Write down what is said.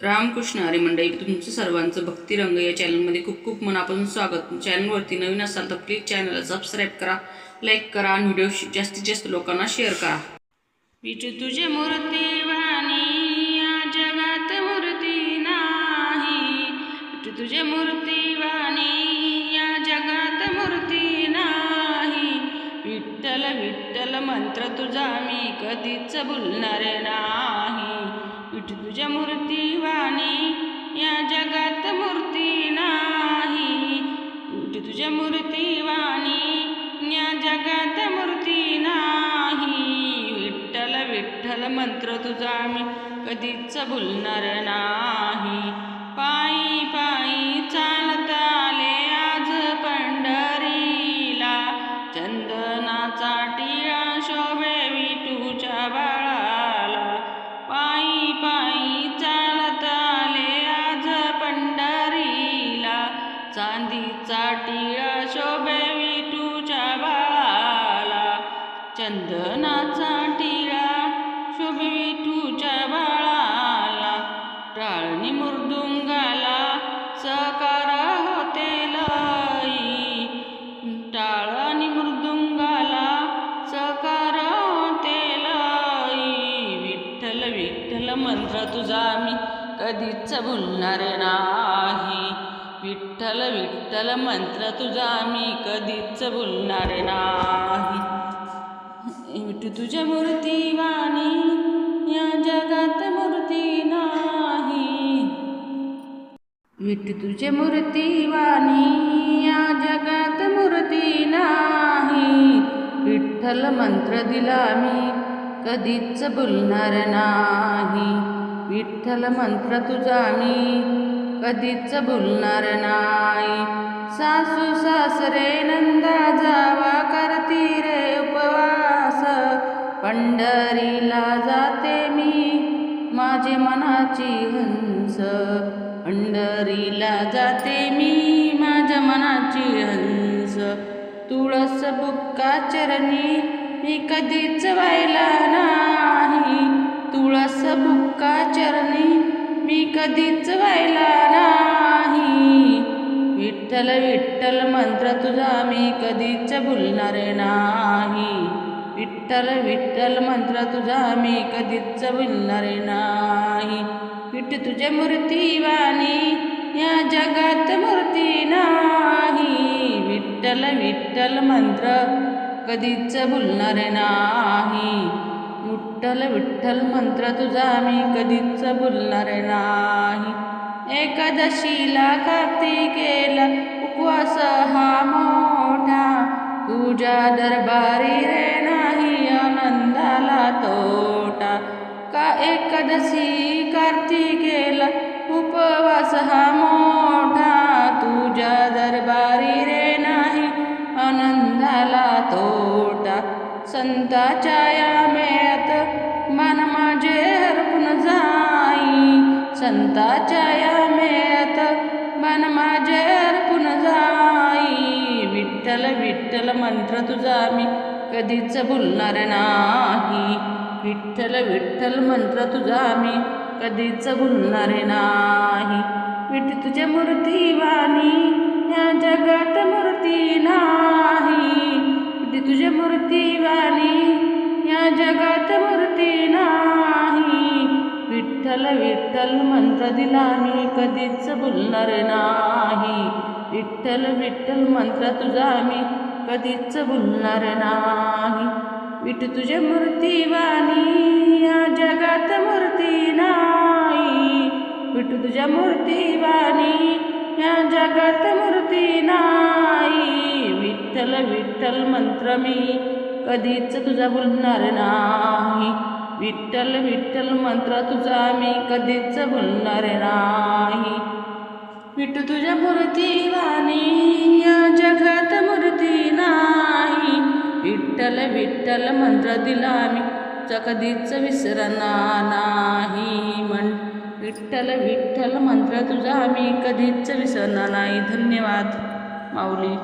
रामकृष्ण हरी मंडळी, तुमचं सर्वांचं भक्तिरंग या चॅनलमध्ये खूप खूप मनापासून स्वागत. चॅनलवरती नवीन असाल तर प्लीज चॅनलला सबस्क्राईब करा, लाईक करा आणि व्हिडिओ जास्तीत जास्त लोकांना शेअर करा. विठू तुझे मूर्ती वाणी या जगात मूर्ती नाही, विठू तुझे मूर्ती वाणी या जगात मूर्ती नाही. विठ्ठल विठ्ठल मंत्र तुझा मी कधीच भुलणार नाही. विठू तुझ्या मूर्ती वाणी या जगात मूर्ती नाही, विठू तुझ्या मूर्ती वाणी या जगात मूर्ती नाही. विठ्ठल विठ्ठल मंत्र तुझा मी कधीच भुलणार नाही. पायी पायी चालत आले आज पंढरीला, चंदनाचा टिळा शोभे विठूच्या बाळाला. पायी पायी चालत आले आज पंढरीला, चांदीचा टिळा शोभे विठूच्या बाळाला. चंदनाचा टिळा शोभे विठूच्या बाळाला. टाळणी मृदुंगाला सकार होते लई, टाळणी मृदुंगाला सकार होते लई. विठ्ठल विठ्ठल मंत्र तुझा मी कधीच भुलणार नाही. विठ्ठल विठ्ठल मंत्र तुझा मी कधीच भुलणार नाही. विठू तुझ्या मूर्ती वाणी या जगात मूर्ती नाही, विठू तुझ्या मूर्ती वाणी या जगात मूर्ती नाही. विठ्ठल मंत्र दिला मी कधीच भुलणार नाही. विठ्ठल मंत्र तुझा मी कधीच भुलणार नाही. सासू सासरे नंदा जावा करती रे उपवास, पंढरीला जाते मी माझे मनाची हंस. पंढरीला जाते मी माझ्या मनाची हंस. तुळस बुक्का चरणी मी कधीच व्हायला नाही, तुळस बुक्का चरणी मी कधीच व्हायला नाही. विठ्ठल विठ्ठल मंत्र तुझा मी कधीच भुलणार नाही. विठ्ठल विठ्ठल मंत्र तुझा मी कधीच भुलणार नाही. विठू तुझ्या मूर्ती वाणी या जगात मूर्ती नाही. विठ्ठल विठ्ठल मंत्र कधीच भुलणार नाही. विठ्ठल विठ्ठल मंत्र तुझा मी कधीच भुलणार नाही. एकादशीला कार्तिकेला उपवास हा मोठा, तुझ्या दरबारी रे नाही आनंदाला तोटा. का एकादशी कार्तिकेला उपवास हा मोठा, तुझ्या दरबारी रे नाही आनंदाला तोटा. संताच्या या मेळ्यात मन माझे हरपून जाई, संताच्या या मेळ्यात मन माझे हरपून जाई. विठ्ठल विठ्ठल मंत्र तुझा मी कधीच भुलणार नाही. विठ्ठल विठ्ठल मंत्र तुझा मी कधीच भुलणार नाही. विठू तुझ्या मूर्ती वाणी या जगात मूर्ती नाही, विठू तुझ्या मूर्ती वाणी या जगात मूर्ती नाही. विठ्ठल विठ्ठल मंत्र दिला मी कधीच भुलणार नाही. विठ्ठल विठ्ठल मंत्र तुझा मी कधीच भुलणार नाही. विठू तुझ्या मूर्ती वाणी या जगात मूर्ती नाही, विठू तुझ्या मूर्ती वाणी या जगात मूर्ती नाही. विठ्ठल विठ्ठल मंत्र मी कधीच तुझा भुलणार नाही. विठ्ठल विठ्ठल मंत्र तुझा मी कधीच भुलणार नाही. विठू तुझ्या मूर्ती वाणी या जगात मूर्ती नाही. विठ्ठल विठ्ठल मंत्र दिला मी कधीच विसरणार नाही. विठ्ठल विठ्ठल मंत्र तुझा मी कधीच विसरणार नाही. धन्यवाद माऊली.